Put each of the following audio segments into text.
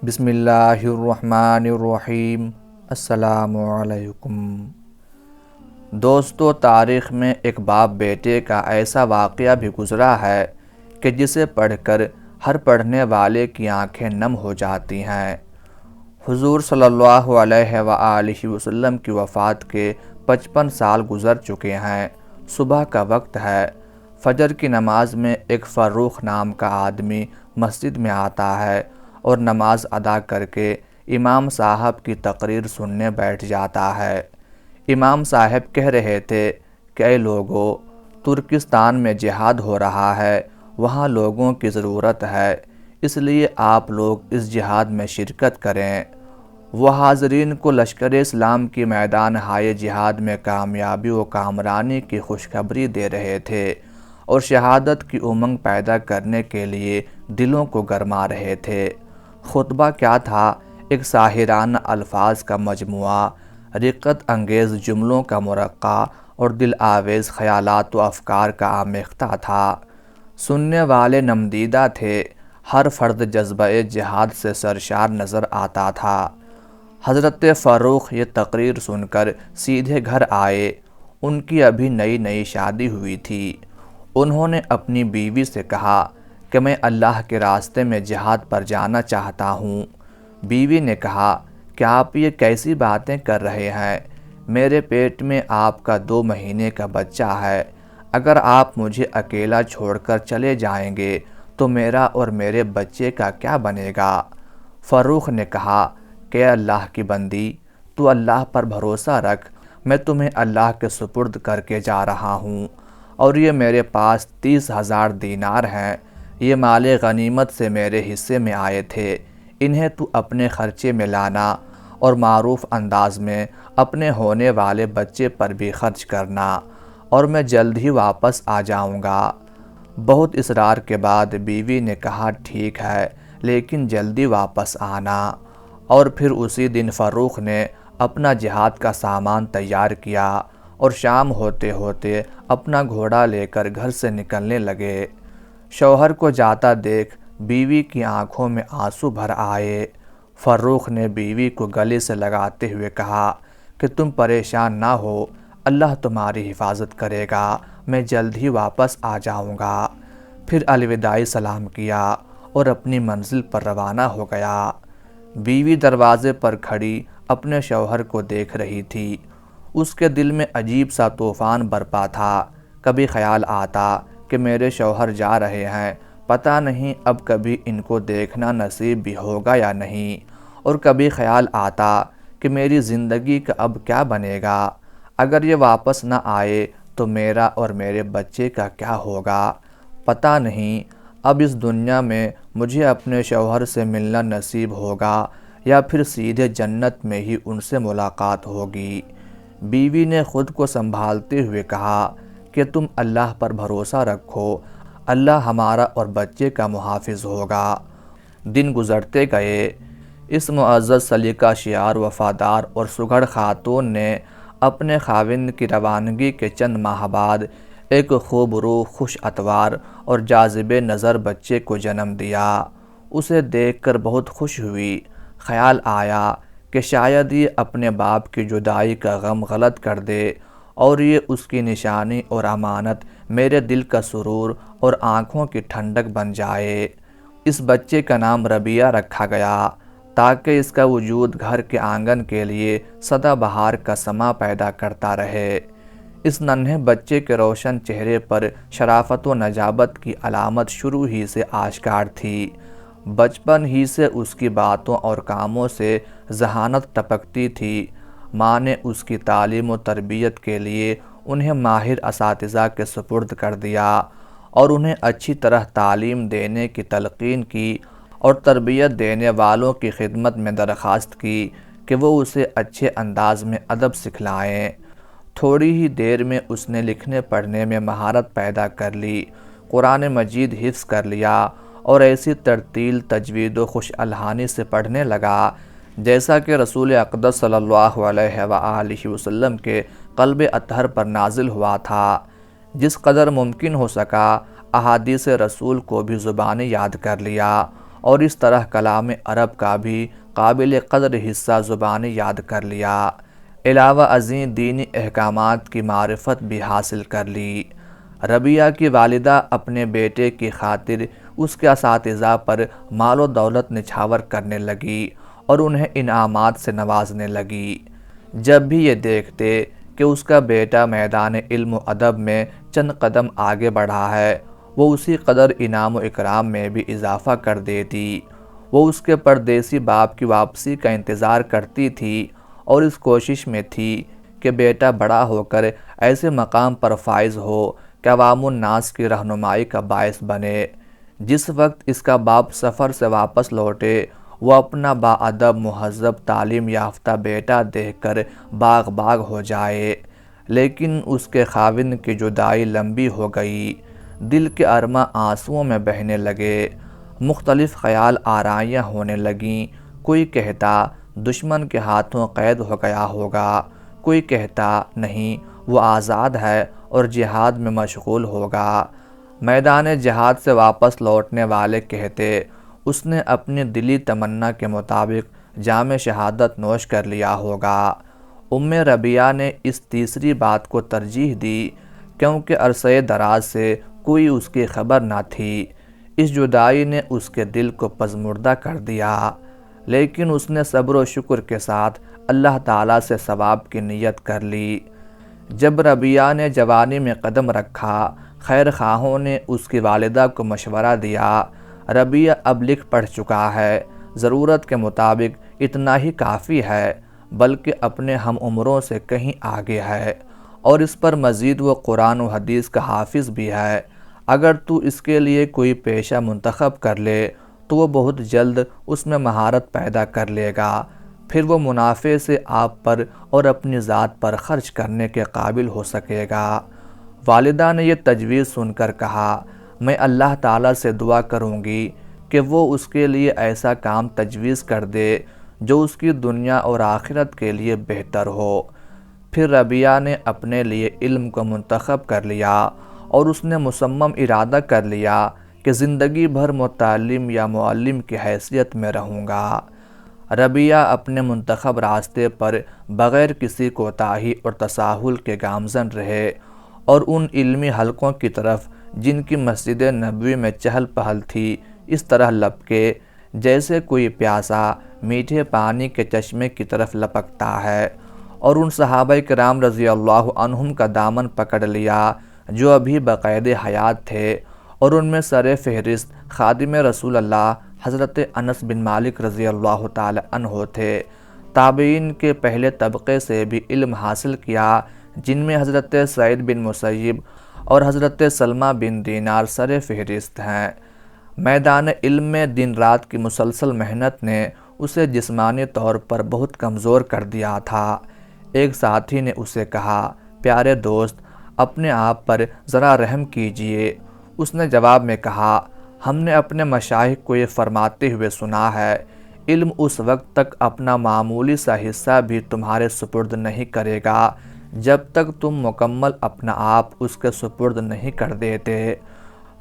بسم اللہ الرحمن الرحیم۔ السلام علیکم دوستو، تاریخ میں ایک باپ بیٹے کا ایسا واقعہ بھی گزرا ہے کہ جسے پڑھ کر ہر پڑھنے والے کی آنکھیں نم ہو جاتی ہیں۔ حضور صلی اللہ علیہ وآلہ وسلم کی وفات کے 55 سال گزر چکے ہیں۔ صبح کا وقت ہے۔ فجر کی نماز میں ایک فروخ نام کا آدمی مسجد میں آتا ہے اور نماز ادا کر کے امام صاحب کی تقریر سننے بیٹھ جاتا ہے۔ امام صاحب کہہ رہے تھے کہ اے لوگو، ترکستان میں جہاد ہو رہا ہے، وہاں لوگوں کی ضرورت ہے، اس لیے آپ لوگ اس جہاد میں شرکت کریں۔ وہ حاضرین کو لشکر اسلام کی میدان ہائے جہاد میں کامیابی و کامرانی کی خوشخبری دے رہے تھے اور شہادت کی امنگ پیدا کرنے کے لیے دلوں کو گرما رہے تھے۔ خطبہ کیا تھا؟ ایک ساحرانہ الفاظ کا مجموعہ، رقت انگیز جملوں کا مرقع اور دل آویز خیالات و افکار کا آمیختہ تھا۔ سننے والے نمدیدہ تھے، ہر فرد جذبہ جہاد سے سرشار نظر آتا تھا۔ حضرت فاروق یہ تقریر سن کر سیدھے گھر آئے۔ ان کی ابھی نئی شادی ہوئی تھی۔ انہوں نے اپنی بیوی سے کہا کہ میں اللہ کے راستے میں جہاد پر جانا چاہتا ہوں۔ بیوی نے کہا کہ آپ یہ کیسی باتیں کر رہے ہیں؟ میرے پیٹ میں آپ کا 2 مہینے کا بچہ ہے۔ اگر آپ مجھے اکیلا چھوڑ کر چلے جائیں گے تو میرا اور میرے بچے کا کیا بنے گا؟ فاروق نے کہا کہ اے اللہ کی بندی، تو اللہ پر بھروسہ رکھ، میں تمہیں اللہ کے سپرد کر کے جا رہا ہوں، اور یہ میرے پاس 30,000 دینار ہیں، یہ مال غنیمت سے میرے حصے میں آئے تھے، انہیں تو اپنے خرچے میں لانا اور معروف انداز میں اپنے ہونے والے بچے پر بھی خرچ کرنا، اور میں جلد ہی واپس آ جاؤں گا۔ بہت اصرار کے بعد بیوی نے کہا ٹھیک ہے، لیکن جلدی واپس آنا۔ اور پھر اسی دن فاروق نے اپنا جہاد کا سامان تیار کیا اور شام ہوتے ہوتے اپنا گھوڑا لے کر گھر سے نکلنے لگے۔ شوہر کو جاتا دیکھ بیوی کی آنکھوں میں آنسو بھر آئے۔ فاروق نے بیوی کو گلے سے لگاتے ہوئے کہا کہ تم پریشان نہ ہو، اللہ تمہاری حفاظت کرے گا، میں جلد ہی واپس آ جاؤں گا۔ پھر الوداعی سلام کیا اور اپنی منزل پر روانہ ہو گیا۔ بیوی دروازے پر کھڑی اپنے شوہر کو دیکھ رہی تھی۔ اس کے دل میں عجیب سا طوفان برپا تھا۔ کبھی خیال آتا کہ میرے شوہر جا رہے ہیں، پتہ نہیں اب کبھی ان کو دیکھنا نصیب بھی ہوگا یا نہیں، اور کبھی خیال آتا کہ میری زندگی کا اب کیا بنے گا؟ اگر یہ واپس نہ آئے تو میرا اور میرے بچے کا کیا ہوگا؟ پتہ نہیں اب اس دنیا میں مجھے اپنے شوہر سے ملنا نصیب ہوگا یا پھر سیدھے جنت میں ہی ان سے ملاقات ہوگی۔ بیوی نے خود کو سنبھالتے ہوئے کہا کہ تم اللہ پر بھروسہ رکھو، اللہ ہمارا اور بچے کا محافظ ہوگا۔ دن گزرتے گئے۔ اس معزز سلیقہ شعار وفادار اور سگھڑ خاتون نے اپنے خاوند کی روانگی کے چند ماہ بعد ایک خوب روح، خوش اطوار اور جاذب نظر بچے کو جنم دیا۔ اسے دیکھ کر بہت خوش ہوئی۔ خیال آیا کہ شاید یہ اپنے باپ کی جدائی کا غم غلط کر دے اور یہ اس کی نشانی اور امانت، میرے دل کا سرور اور آنکھوں کی ٹھنڈک بن جائے۔ اس بچے کا نام ربیہ رکھا گیا تاکہ اس کا وجود گھر کے آنگن کے لیے سدا بہار کا سماں پیدا کرتا رہے۔ اس ننھے بچے کے روشن چہرے پر شرافت و نجابت کی علامت شروع ہی سے آشکار تھی۔ بچپن ہی سے اس کی باتوں اور کاموں سے ذہانت ٹپکتی تھی۔ ماں نے اس کی تعلیم و تربیت کے لیے انہیں ماہر اساتذہ کے سپرد کر دیا اور انہیں اچھی طرح تعلیم دینے کی تلقین کی اور تربیت دینے والوں کی خدمت میں درخواست کی کہ وہ اسے اچھے انداز میں ادب سکھلائیں۔ تھوڑی ہی دیر میں اس نے لکھنے پڑھنے میں مہارت پیدا کر لی، قرآن مجید حفظ کر لیا اور ایسی ترتیل، تجوید و خوش الحانی سے پڑھنے لگا جیسا کہ رسول اقدس صلی اللہ علیہ وآلہ وسلم کے قلب اطہر پر نازل ہوا تھا۔ جس قدر ممکن ہو سکا احادیث رسول کو بھی زبانی یاد کر لیا اور اس طرح کلام عرب کا بھی قابل قدر حصہ زبانی یاد کر لیا۔ علاوہ ازیں دینی احکامات کی معرفت بھی حاصل کر لی۔ ربیہ کی والدہ اپنے بیٹے کی خاطر اس کے اساتذہ پر مال و دولت نچھاور کرنے لگی اور انہیں انعامات سے نوازنے لگی۔ جب بھی یہ دیکھتے کہ اس کا بیٹا میدان علم و ادب میں چند قدم آگے بڑھا ہے، وہ اسی قدر انعام و اکرام میں بھی اضافہ کر دیتی۔ وہ اس کے پردیسی باپ کی واپسی کا انتظار کرتی تھی اور اس کوشش میں تھی کہ بیٹا بڑا ہو کر ایسے مقام پر فائز ہو کہ عوام الناس کی رہنمائی کا باعث بنے۔ جس وقت اس کا باپ سفر سے واپس لوٹے، وہ اپنا باادب مہذب تعلیم یافتہ بیٹا دیکھ کر باغ باغ ہو جائے، لیکن اس کے خاوند کی جدائی لمبی ہو گئی۔ دل کے ارماں آنسوؤں میں بہنے لگے، مختلف خیال آرائیاں ہونے لگیں۔ کوئی کہتا دشمن کے ہاتھوں قید ہو گیا ہوگا، کوئی کہتا نہیں وہ آزاد ہے اور جہاد میں مشغول ہوگا۔ میدان جہاد سے واپس لوٹنے والے کہتے اس نے اپنی دلی تمنا کے مطابق جام شہادت نوش کر لیا ہوگا۔ ربیہ نے اس تیسری بات کو ترجیح دی کیونکہ عرصہ دراز سے کوئی اس کی خبر نہ تھی۔ اس جدائی نے اس کے دل کو پژمردہ کر دیا، لیکن اس نے صبر و شکر کے ساتھ اللہ تعالیٰ سے ثواب کی نیت کر لی۔ جب ربیہ نے جوانی میں قدم رکھا، خیر خواہوں نے اس کی والدہ کو مشورہ دیا، ربیہ اب لکھ پڑھ چکا ہے، ضرورت کے مطابق اتنا ہی کافی ہے، بلکہ اپنے ہم عمروں سے کہیں آگے ہے، اور اس پر مزید وہ قرآن و حدیث کا حافظ بھی ہے۔ اگر تو اس کے لیے کوئی پیشہ منتخب کر لے تو وہ بہت جلد اس میں مہارت پیدا کر لے گا، پھر وہ منافع سے آپ پر اور اپنی ذات پر خرچ کرنے کے قابل ہو سکے گا۔ والدہ نے یہ تجویز سن کر کہا، میں اللہ تعالیٰ سے دعا کروں گی کہ وہ اس کے لیے ایسا کام تجویز کر دے جو اس کی دنیا اور آخرت کے لیے بہتر ہو۔ پھر ربیہ نے اپنے لیے علم کو منتخب کر لیا اور اس نے مصمم ارادہ کر لیا کہ زندگی بھر متعلم یا معلم کی حیثیت میں رہوں گا۔ ربیہ اپنے منتخب راستے پر بغیر کسی کوتاہی اور تساہل کے گامزن رہے اور ان علمی حلقوں کی طرف جن کی مسجد نبوی میں چہل پہل تھی اس طرح لپکے جیسے کوئی پیاسا میٹھے پانی کے چشمے کی طرف لپکتا ہے، اور ان صحابہ کرام رضی اللہ عنہم کا دامن پکڑ لیا جو ابھی بقید حیات تھے، اور ان میں سر فہرست خادم رسول اللہ حضرت انس بن مالک رضی اللہ تعالی عنہ تھے۔ تابعین کے پہلے طبقے سے بھی علم حاصل کیا، جن میں حضرت سعید بن مسیب اور حضرت سلمہ بن دینار سر فہرست ہیں۔ میدان علم میں دن رات کی مسلسل محنت نے اسے جسمانی طور پر بہت کمزور کر دیا تھا۔ ایک ساتھی نے اسے کہا، پیارے دوست، اپنے آپ پر ذرا رحم کیجئے۔ اس نے جواب میں کہا، ہم نے اپنے مشائخ کو یہ فرماتے ہوئے سنا ہے، علم اس وقت تک اپنا معمولی سا حصہ بھی تمہارے سپرد نہیں کرے گا جب تک تم مکمل اپنا آپ اس کے سپرد نہیں کر دیتے۔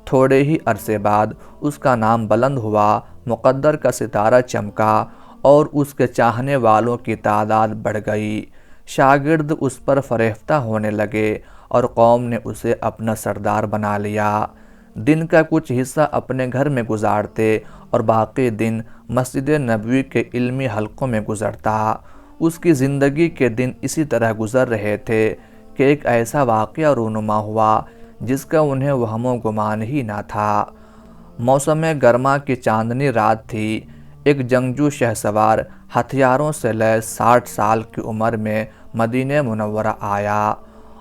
تھوڑے ہی عرصے بعد اس کا نام بلند ہوا، مقدر کا ستارہ چمکا اور اس کے چاہنے والوں کی تعداد بڑھ گئی۔ شاگرد اس پر فریفتہ ہونے لگے اور قوم نے اسے اپنا سردار بنا لیا۔ دن کا کچھ حصہ اپنے گھر میں گزارتے اور باقی دن مسجد نبوی کے علمی حلقوں میں گزرتا۔ اس کی زندگی کے دن اسی طرح گزر رہے تھے کہ ایک ایسا واقعہ رونما ہوا جس کا انہیں وہم و گمان ہی نہ تھا۔ موسم گرما کی چاندنی رات تھی۔ ایک جنگجو شہسوار ہتھیاروں سے لیس 60 سال کی عمر میں مدینہ منورہ آیا۔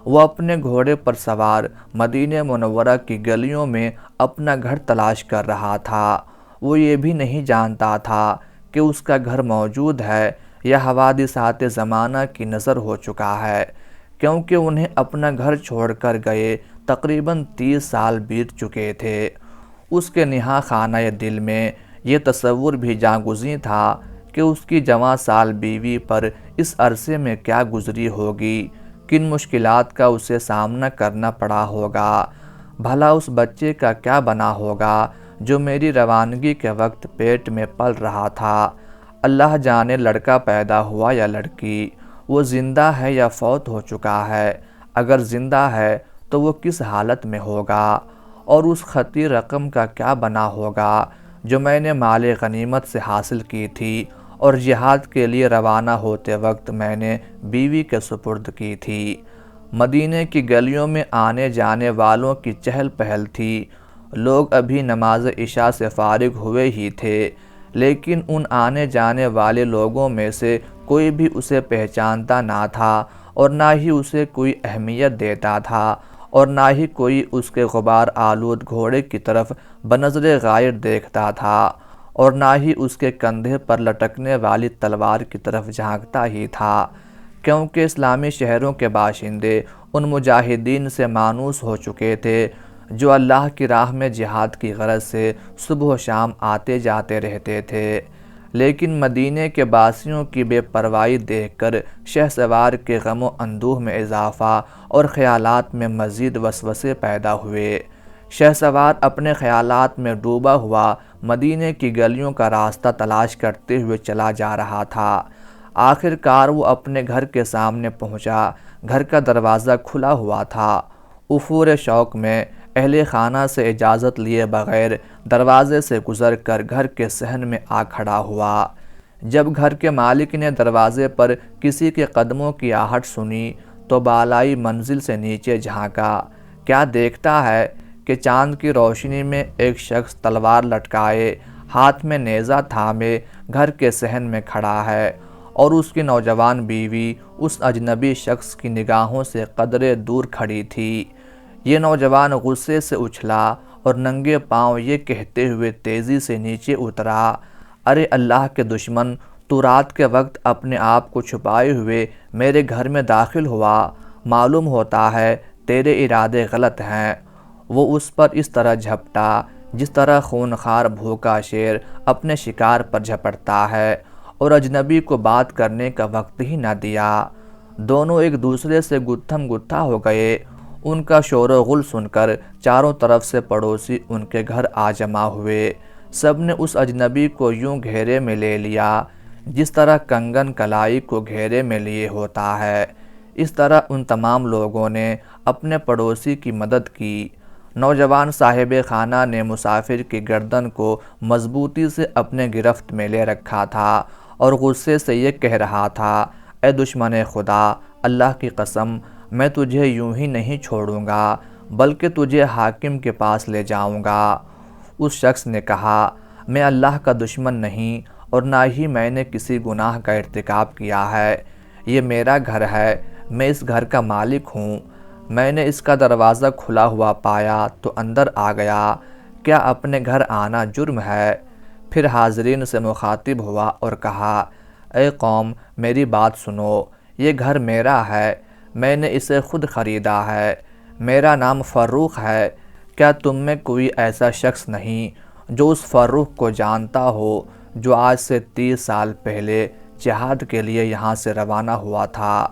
وہ اپنے گھوڑے پر سوار مدینہ منورہ کی گلیوں میں اپنا گھر تلاش کر رہا تھا۔ وہ یہ بھی نہیں جانتا تھا کہ اس کا گھر موجود ہے یا حوادثات زمانہ کی نظر ہو چکا ہے، کیونکہ انہیں اپنا گھر چھوڑ کر گئے تقریباً 30 سال بیت چکے تھے۔ اس کے نہا خانہ دل میں یہ تصور بھی جاگزیں تھا کہ اس کی جوان سال بیوی پر اس عرصے میں کیا گزری ہوگی، کن مشکلات کا اسے سامنا کرنا پڑا ہوگا، بھلا اس بچے کا کیا بنا ہوگا جو میری روانگی کے وقت پیٹ میں پل رہا تھا۔ اللہ جانے لڑکا پیدا ہوا یا لڑکی، وہ زندہ ہے یا فوت ہو چکا ہے۔ اگر زندہ ہے تو وہ کس حالت میں ہوگا، اور اس خطی رقم کا کیا بنا ہوگا جو میں نے مال غنیمت سے حاصل کی تھی اور جہاد کے لیے روانہ ہوتے وقت میں نے بیوی کے سپرد کی تھی۔ مدینے کی گلیوں میں آنے جانے والوں کی چہل پہل تھی۔ لوگ ابھی نماز عشاء سے فارغ ہوئے ہی تھے، لیکن ان آنے جانے والے لوگوں میں سے کوئی بھی اسے پہچانتا نہ تھا، اور نہ ہی اسے کوئی اہمیت دیتا تھا، اور نہ ہی کوئی اس کے غبار آلود گھوڑے کی طرف بنظر غائر دیکھتا تھا، اور نہ ہی اس کے کندھے پر لٹکنے والی تلوار کی طرف جھانکتا ہی تھا، کیونکہ اسلامی شہروں کے باشندے ان مجاہدین سے مانوس ہو چکے تھے جو اللہ کی راہ میں جہاد کی غرض سے صبح و شام آتے جاتے رہتے تھے۔ لیکن مدینے کے باسیوں کی بے پرواہی دیکھ کر شہسوار کے غم و اندوہ میں اضافہ اور خیالات میں مزید وسوسے پیدا ہوئے۔ شہسوار اپنے خیالات میں ڈوبا ہوا مدینے کی گلیوں کا راستہ تلاش کرتے ہوئے چلا جا رہا تھا۔ آخر کار وہ اپنے گھر کے سامنے پہنچا۔ گھر کا دروازہ کھلا ہوا تھا۔ افور شوق میں اہل خانہ سے اجازت لیے بغیر دروازے سے گزر کر گھر کے صحن میں آ کھڑا ہوا۔ جب گھر کے مالک نے دروازے پر کسی کے قدموں کی آہٹ سنی تو بالائی منزل سے نیچے جھانکا۔ کیا دیکھتا ہے کہ چاند کی روشنی میں ایک شخص تلوار لٹکائے، ہاتھ میں نیزہ تھامے گھر کے صحن میں کھڑا ہے، اور اس کی نوجوان بیوی اس اجنبی شخص کی نگاہوں سے قدرے دور کھڑی تھی۔ یہ نوجوان غصے سے اچھلا اور ننگے پاؤں یہ کہتے ہوئے تیزی سے نیچے اترا، ارے اللہ کے دشمن، تو رات کے وقت اپنے آپ کو چھپائے ہوئے میرے گھر میں داخل ہوا، معلوم ہوتا ہے تیرے ارادے غلط ہیں۔ وہ اس پر اس طرح جھپٹا جس طرح خونخوار بھوکا شیر اپنے شکار پر جھپٹتا ہے، اور اجنبی کو بات کرنے کا وقت ہی نہ دیا۔ دونوں ایک دوسرے سے گتھم گتھا ہو گئے۔ ان کا شور و غل سن کر چاروں طرف سے پڑوسی ان کے گھر آ جمع ہوئے۔ سب نے اس اجنبی کو یوں گھیرے میں لے لیا جس طرح کنگن کلائی کو گھیرے میں لیے ہوتا ہے۔ اس طرح ان تمام لوگوں نے اپنے پڑوسی کی مدد کی۔ نوجوان صاحب خانہ نے مسافر کی گردن کو مضبوطی سے اپنے گرفت میں لے رکھا تھا اور غصے سے یہ کہہ رہا تھا، اے دشمن خدا، اللہ کی قسم، میں تجھے یوں ہی نہیں چھوڑوں گا بلکہ تجھے حاکم کے پاس لے جاؤں گا۔ اس شخص نے کہا، میں اللہ کا دشمن نہیں اور نہ ہی میں نے کسی گناہ کا ارتکاب کیا ہے۔ یہ میرا گھر ہے، میں اس گھر کا مالک ہوں۔ میں نے اس کا دروازہ کھلا ہوا پایا تو اندر آ گیا۔ کیا اپنے گھر آنا جرم ہے؟ پھر حاضرین سے مخاطب ہوا اور کہا، اے قوم، میری بات سنو، یہ گھر میرا ہے، میں نے اسے خود خریدا ہے، میرا نام فروخ ہے۔ کیا تم میں کوئی ایسا شخص نہیں جو اس فروخ کو جانتا ہو جو آج سے 30 سال پہلے جہاد کے لیے یہاں سے روانہ ہوا تھا؟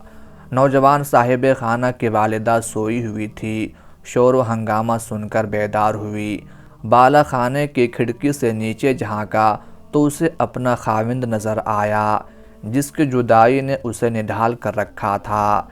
نوجوان صاحب خانہ کی والدہ سوئی ہوئی تھی، شور و ہنگامہ سن کر بیدار ہوئی۔ بالا خانے کی کھڑکی سے نیچے جھانکا تو اسے اپنا خاوند نظر آیا جس کی جدائی نے اسے نڈھال کر رکھا تھا۔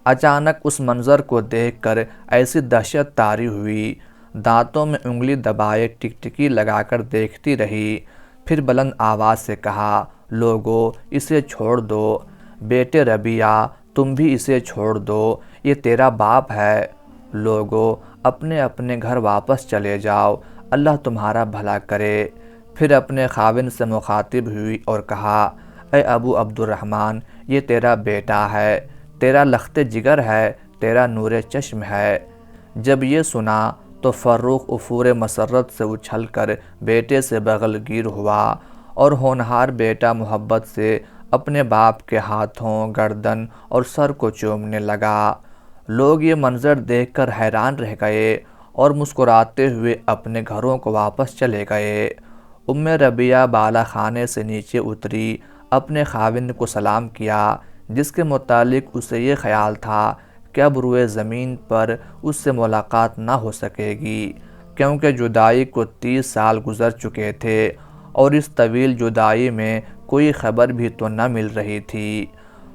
اچانک اس منظر کو دیکھ کر ایسی دہشت طاری ہوئی، دانتوں میں انگلی دبائے ٹکٹکی لگا کر دیکھتی رہی۔ پھر بلند آواز سے کہا، لوگو، اسے چھوڑ دو، بیٹے ربیہ، تم بھی اسے چھوڑ دو، یہ تیرا باپ ہے۔ لوگو، اپنے اپنے گھر واپس چلے جاؤ، اللہ تمہارا بھلا کرے۔ پھر اپنے خاوند سے مخاطب ہوئی اور کہا، اے ابو عبد الرحمن، یہ تیرا بیٹا ہے، تیرا لخت جگر ہے، تیرا نور چشم ہے۔ جب یہ سنا تو فروخ افور مسرت سے اچھل کر بیٹے سے بغل گیر ہوا اور ہونہار بیٹا محبت سے اپنے باپ کے ہاتھوں، گردن اور سر کو چومنے لگا۔ لوگ یہ منظر دیکھ کر حیران رہ گئے اور مسکراتے ہوئے اپنے گھروں کو واپس چلے گئے۔ ربیہ بالا خانے سے نیچے اتری، اپنے خاوند کو سلام کیا جس کے متعلق اسے یہ خیال تھا کہ اب روئے زمین پر اس سے ملاقات نہ ہو سکے گی۔ کیونکہ جدائی کو 30 سال گزر چکے تھے اور اس طویل جدائی میں کوئی خبر بھی تو نہ مل رہی تھی۔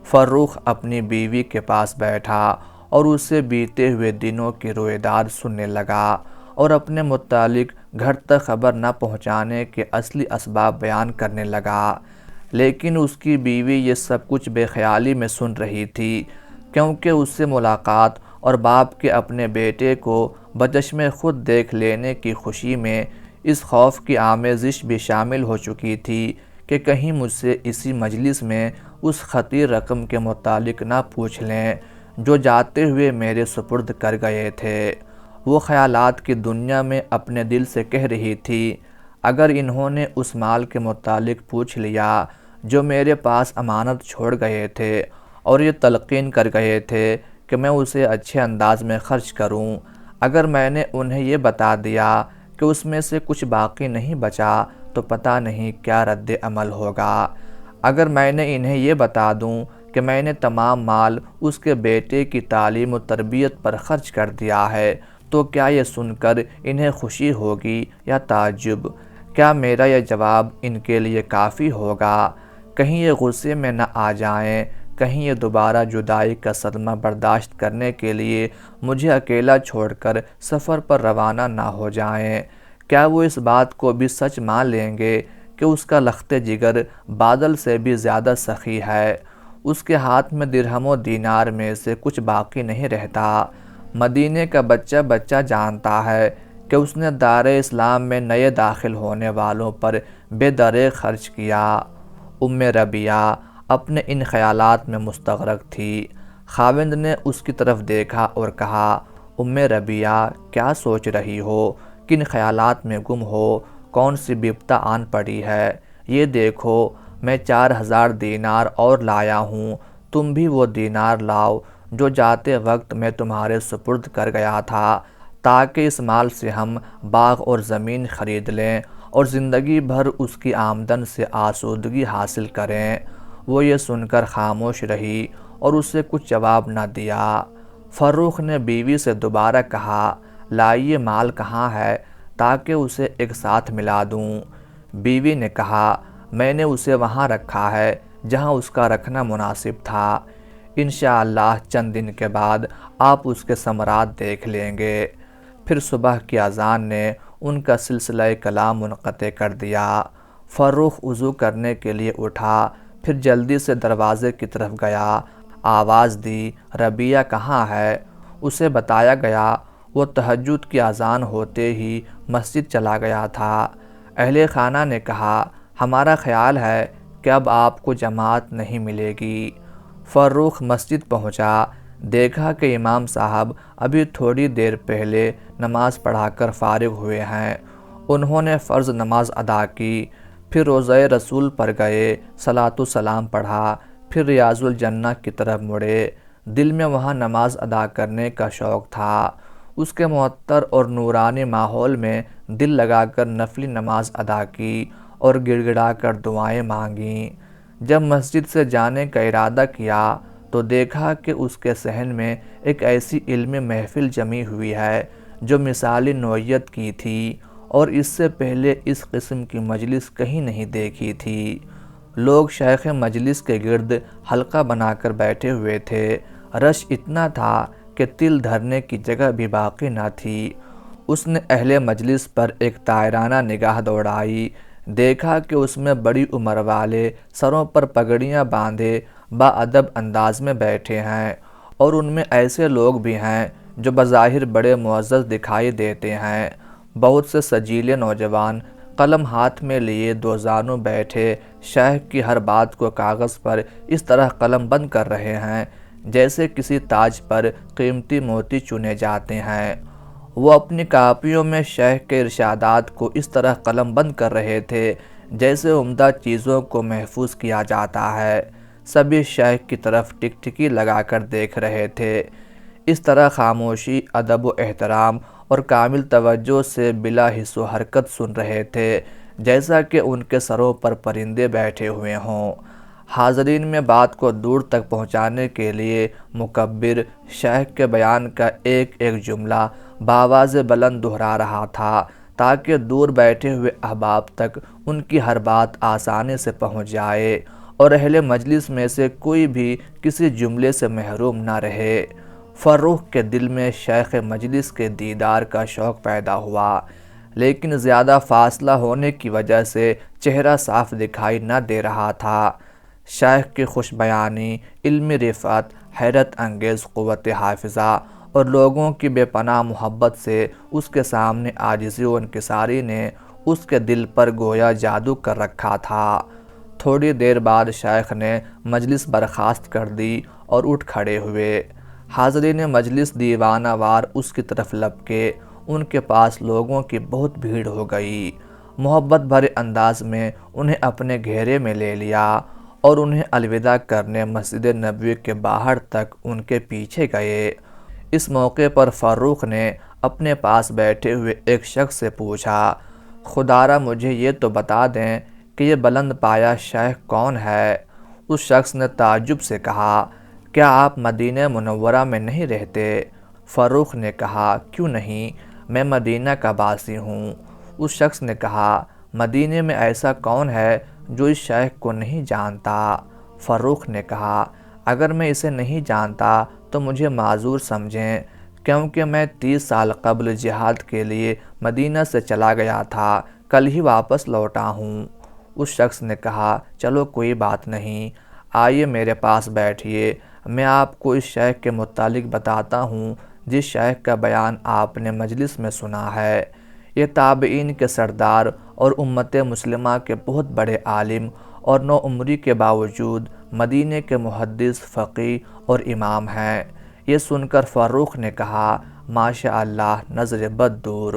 فروخ اپنی بیوی کے پاس بیٹھا اور اسے بیتے ہوئے دنوں کی رویداد سننے لگا اور اپنے متعلق گھر تک خبر نہ پہنچانے کے اصلی اسباب بیان کرنے لگا۔ لیکن اس کی بیوی یہ سب کچھ بے خیالی میں سن رہی تھی، کیونکہ اس سے ملاقات اور باپ کے اپنے بیٹے کو بچشمِ خود دیکھ لینے کی خوشی میں اس خوف کی آمیزش بھی شامل ہو چکی تھی کہ کہیں مجھ سے اسی مجلس میں اس خطیر رقم کے متعلق نہ پوچھ لیں جو جاتے ہوئے میرے سپرد کر گئے تھے۔ وہ خیالات کی دنیا میں اپنے دل سے کہہ رہی تھی، اگر انہوں نے اس مال کے متعلق پوچھ لیا جو میرے پاس امانت چھوڑ گئے تھے اور یہ تلقین کر گئے تھے کہ میں اسے اچھے انداز میں خرچ کروں، اگر میں نے انہیں یہ بتا دیا کہ اس میں سے کچھ باقی نہیں بچا تو پتہ نہیں کیا رد عمل ہوگا۔ اگر میں نے انہیں یہ بتا دوں کہ میں نے تمام مال اس کے بیٹے کی تعلیم و تربیت پر خرچ کر دیا ہے تو کیا یہ سن کر انہیں خوشی ہوگی یا تعجب؟ کیا میرا یہ جواب ان کے لیے کافی ہوگا؟ کہیں یہ غصے میں نہ آ جائیں، کہیں یہ دوبارہ جدائی کا صدمہ برداشت کرنے کے لیے مجھے اکیلا چھوڑ کر سفر پر روانہ نہ ہو جائیں؟ کیا وہ اس بات کو بھی سچ مان لیں گے کہ اس کا لخت جگر بادل سے بھی زیادہ سخی ہے؟ اس کے ہاتھ میں درہم و دینار میں سے کچھ باقی نہیں رہتا۔ مدینے کا بچہ بچہ جانتا ہے کہ اس نے دار اسلام میں نئے داخل ہونے والوں پر بے دریغ خرچ کیا۔ ربیعہ اپنے ان خیالات میں مستغرق تھی۔ خاوند نے اس کی طرف دیکھا اور کہا، ربیعہ کیا سوچ رہی ہو؟ کن خیالات میں گم ہو؟ کون سی بپتا آن پڑی ہے؟ یہ دیکھو، میں 4000 دینار اور لایا ہوں، تم بھی وہ دینار لاؤ جو جاتے وقت میں تمہارے سپرد کر گیا تھا، تاکہ اس مال سے ہم باغ اور زمین خرید لیں اور زندگی بھر اس کی آمدن سے آسودگی حاصل کریں۔ وہ یہ سن کر خاموش رہی اور اسے کچھ جواب نہ دیا۔ فروخ نے بیوی سے دوبارہ کہا، لائیے مال کہاں ہے تاکہ اسے ایک ساتھ ملا دوں؟ بیوی نے کہا، میں نے اسے وہاں رکھا ہے جہاں اس کا رکھنا مناسب تھا، انشاءاللہ چند دن کے بعد آپ اس کے ثمرات دیکھ لیں گے۔ پھر صبح کی اذان نے ان کا سلسلہ کلام منقطع کر دیا۔ فروخ وضو کرنے کے لیے اٹھا، پھر جلدی سے دروازے کی طرف گیا، آواز دی، ربیعہ کہاں ہے؟ اسے بتایا گیا وہ تہجد کی اذان ہوتے ہی مسجد چلا گیا تھا۔ اہل خانہ نے کہا، ہمارا خیال ہے کہ اب آپ کو جماعت نہیں ملے گی۔ فروخ مسجد پہنچا، دیکھا کہ امام صاحب ابھی تھوڑی دیر پہلے نماز پڑھا کر فارغ ہوئے ہیں۔ انہوں نے فرض نماز ادا کی، پھر روضہ رسول پر گئے، صلاۃ و سلام پڑھا، پھر ریاض الجنہ کی طرف مڑے۔ دل میں وہاں نماز ادا کرنے کا شوق تھا۔ اس کے معطر اور نورانی ماحول میں دل لگا کر نفلی نماز ادا کی اور گڑ گڑا کر دعائیں مانگیں۔ جب مسجد سے جانے کا ارادہ کیا تو دیکھا کہ اس کے صحن میں ایک ایسی علمی محفل جمی ہوئی ہے جو مثالی نوعیت کی تھی اور اس سے پہلے اس قسم کی مجلس کہیں نہیں دیکھی تھی۔ لوگ شیخ مجلس کے گرد حلقہ بنا کر بیٹھے ہوئے تھے۔ رش اتنا تھا کہ تل دھرنے کی جگہ بھی باقی نہ تھی۔ اس نے اہل مجلس پر ایک طائرانہ نگاہ دوڑائی، دیکھا کہ اس میں بڑی عمر والے سروں پر پگڑیاں باندھے باادب انداز میں بیٹھے ہیں، اور ان میں ایسے لوگ بھی ہیں جو بظاہر بڑے معزز دکھائی دیتے ہیں۔ بہت سے سجیلے نوجوان قلم ہاتھ میں لیے دوزانوں بیٹھے شیخ کی ہر بات کو کاغذ پر اس طرح قلم بند کر رہے ہیں جیسے کسی تاج پر قیمتی موتی چنے جاتے ہیں۔ وہ اپنی کاپیوں میں شیخ کے ارشادات کو اس طرح قلم بند کر رہے تھے جیسے عمدہ چیزوں کو محفوظ کیا جاتا ہے۔ سبھی شیخ کی طرف ٹکٹکی لگا کر دیکھ رہے تھے۔ اس طرح خاموشی، ادب و احترام اور کامل توجہ سے بلا حس و حرکت سن رہے تھے جیسا کہ ان کے سروں پر پرندے بیٹھے ہوئے ہوں۔ حاضرین میں بات کو دور تک پہنچانے کے لیے مکبر شیخ کے بیان کا ایک ایک جملہ بآواز بلند دہرا رہا تھا تاکہ دور بیٹھے ہوئے احباب تک ان کی ہر بات آسانی سے پہنچ جائے اور اہل مجلس میں سے کوئی بھی کسی جملے سے محروم نہ رہے۔ فروخ کے دل میں شیخ مجلس کے دیدار کا شوق پیدا ہوا، لیکن زیادہ فاصلہ ہونے کی وجہ سے چہرہ صاف دکھائی نہ دے رہا تھا۔ شیخ کی خوش بیانی، علمی رفعت، حیرت انگیز قوت حافظہ اور لوگوں کی بے پناہ محبت سے اس کے سامنے عاجزی و انکساری نے اس کے دل پر گویا جادو کر رکھا تھا۔ تھوڑی دیر بعد شیخ نے مجلس برخاست کر دی اور اٹھ کھڑے ہوئے۔ حاضرین مجلس دیوانہ وار اس کی طرف لپکے۔ ان کے پاس لوگوں کی بہت بھیڑ ہو گئی۔ محبت بھرے انداز میں انہیں اپنے گھیرے میں لے لیا اور انہیں الوداع کرنے مسجد نبوی کے باہر تک ان کے پیچھے گئے۔ اس موقع پر فروخ نے اپنے پاس بیٹھے ہوئے ایک شخص سے پوچھا، خدارا مجھے یہ تو بتا دیں کہ یہ بلند پایہ شیخ کون ہے؟ اس شخص نے تعجب سے کہا، کیا آپ مدینہ منورہ میں نہیں رہتے؟ فروخ نے کہا، کیوں نہیں، میں مدینہ کا باسی ہوں۔ اس شخص نے کہا، مدینہ میں ایسا کون ہے جو اس شیخ کو نہیں جانتا؟ فروخ نے کہا، اگر میں اسے نہیں جانتا تو مجھے معذور سمجھیں، کیونکہ میں 30 سال قبل جہاد کے لیے مدینہ سے چلا گیا تھا، کل ہی واپس لوٹا ہوں۔ اس شخص نے کہا، چلو کوئی بات نہیں، آئیے میرے پاس بیٹھیے، میں آپ کو اس شیخ کے متعلق بتاتا ہوں جس شیخ کا بیان آپ نے مجلس میں سنا ہے۔ یہ تابعین کے سردار اور امت مسلمہ کے بہت بڑے عالم اور نوعمری کے باوجود مدینہ کے محدث، فقیہ اور امام ہیں۔ یہ سن کر فروخ نے کہا، ماشاء اللہ، نظر بد دور۔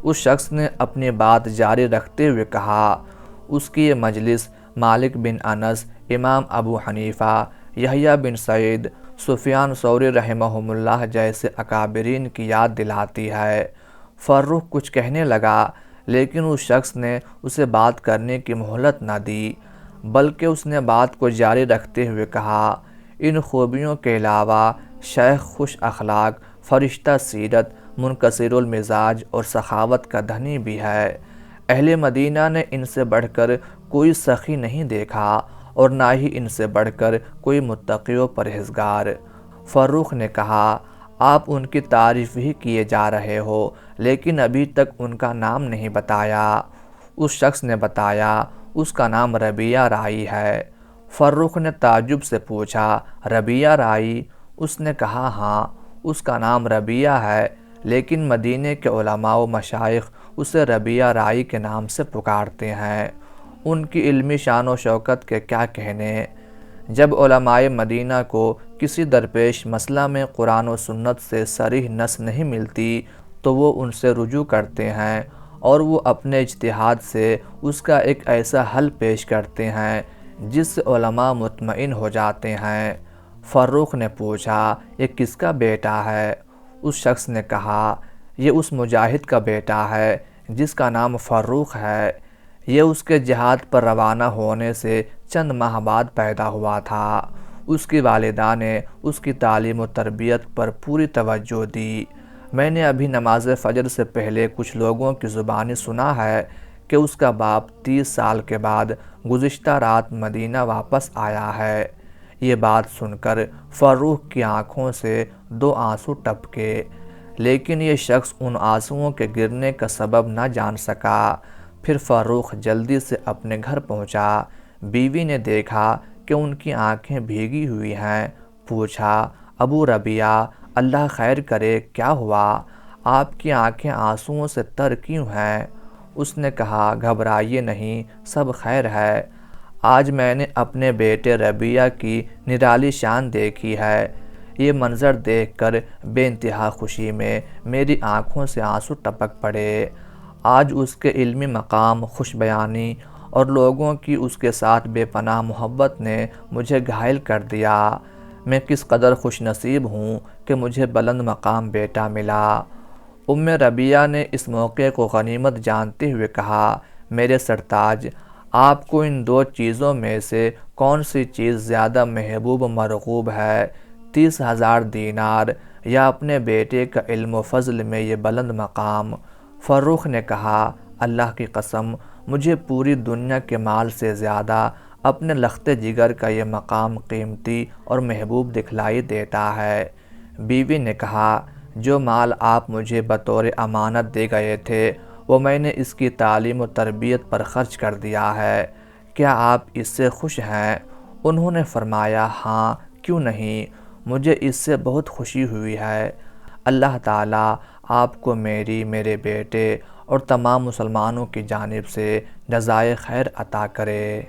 اس شخص نے اپنی بات جاری رکھتے ہوئے کہا، اس کی یہ مجلس مالک بن انس، امام ابو حنیفہ، یحییٰ بن سعید، سفیان ثوری رحمہم اللہ جیسے اکابرین کی یاد دلاتی ہے۔ فروخ کچھ کہنے لگا، لیکن اس شخص نے اسے بات کرنے کی مہلت نہ دی، بلکہ اس نے بات کو جاری رکھتے ہوئے کہا، ان خوبیوں کے علاوہ شیخ خوش اخلاق، فرشتہ سیرت، منکسر المزاج اور سخاوت کا دھنی بھی ہے۔ اہل مدینہ نے ان سے بڑھ کر کوئی سخی نہیں دیکھا اور نہ ہی ان سے بڑھ کر کوئی متقی و پرہیزگار۔ فروخ نے کہا، آپ ان کی تعریف ہی کیے جا رہے ہو، لیکن ابھی تک ان کا نام نہیں بتایا۔ اس شخص نے بتایا، اس کا نام ربیعہ رائی ہے۔ فروخ نے تعجب سے پوچھا، ربیعہ رائی؟ اس نے کہا، ہاں، اس کا نام ربیعہ ہے، لیکن مدینہ کے علماء و مشائخ اسے ربیعہ رائی کے نام سے پکارتے ہیں۔ ان کی علمی شان و شوکت کے کیا کہنے۔ جب علماء مدینہ کو کسی درپیش مسئلہ میں قرآن و سنت سے صریح نص نہیں ملتی تو وہ ان سے رجوع کرتے ہیں اور وہ اپنے اجتہاد سے اس کا ایک ایسا حل پیش کرتے ہیں جس سے علماء مطمئن ہو جاتے ہیں۔ فروخ نے پوچھا، یہ کس کا بیٹا ہے؟ اس شخص نے کہا، یہ اس مجاہد کا بیٹا ہے جس کا نام فروخ ہے۔ یہ اس کے جہاد پر روانہ ہونے سے چند ماہ بعد پیدا ہوا تھا۔ اس کی والدہ نے اس کی تعلیم و تربیت پر پوری توجہ دی۔ میں نے ابھی نماز فجر سے پہلے کچھ لوگوں کی زبانی سنا ہے کہ اس کا باپ 30 سال کے بعد گزشتہ رات مدینہ واپس آیا ہے۔ یہ بات سن کر فروخ کی آنکھوں سے 2 آنسو ٹپکے، لیکن یہ شخص ان آنسوؤں کے گرنے کا سبب نہ جان سکا۔ پھر فروخ جلدی سے اپنے گھر پہنچا۔ بیوی نے دیکھا کہ ان کی آنکھیں بھیگی ہوئی ہیں، پوچھا، ابو ربیعہ، اللہ خیر کرے، کیا ہوا؟ آپ کی آنکھیں آنسوؤں سے تر کیوں ہیں؟ اس نے کہا، گھبرائیے نہیں، سب خیر ہے۔ آج میں نے اپنے بیٹے ربیعہ کی نرالی شان دیکھی ہے۔ یہ منظر دیکھ کر بے انتہا خوشی میں میری آنکھوں سے آنسو ٹپک پڑے۔ آج اس کے علمی مقام، خوش بیانی اور لوگوں کی اس کے ساتھ بے پناہ محبت نے مجھے گھائل کر دیا۔ میں کس قدر خوش نصیب ہوں کہ مجھے بلند مقام بیٹا ملا۔ ام ربیعہ نے اس موقع کو غنیمت جانتے ہوئے کہا، میرے سرتاج، آپ کو ان 2 چیزوں میں سے کون سی چیز زیادہ محبوب و مرغوب ہے؟ 30,000 دینار یا اپنے بیٹے کا علم و فضل میں یہ بلند مقام؟ فروخ نے کہا اللہ کی قسم مجھے پوری دنیا کے مال سے زیادہ اپنے لخت جگر کا یہ مقام قیمتی اور محبوب دکھلائی دیتا ہے۔ بیوی نے کہا جو مال آپ مجھے بطور امانت دے گئے تھے وہ میں نے اس کی تعلیم و تربیت پر خرچ کر دیا ہے، کیا آپ اس سے خوش ہیں؟ انہوں نے فرمایا ہاں کیوں نہیں، مجھے اس سے بہت خوشی ہوئی ہے۔ اللہ تعالیٰ آپ کو میرے بیٹے اور تمام مسلمانوں کی جانب سے جزائے خیر عطا کرے۔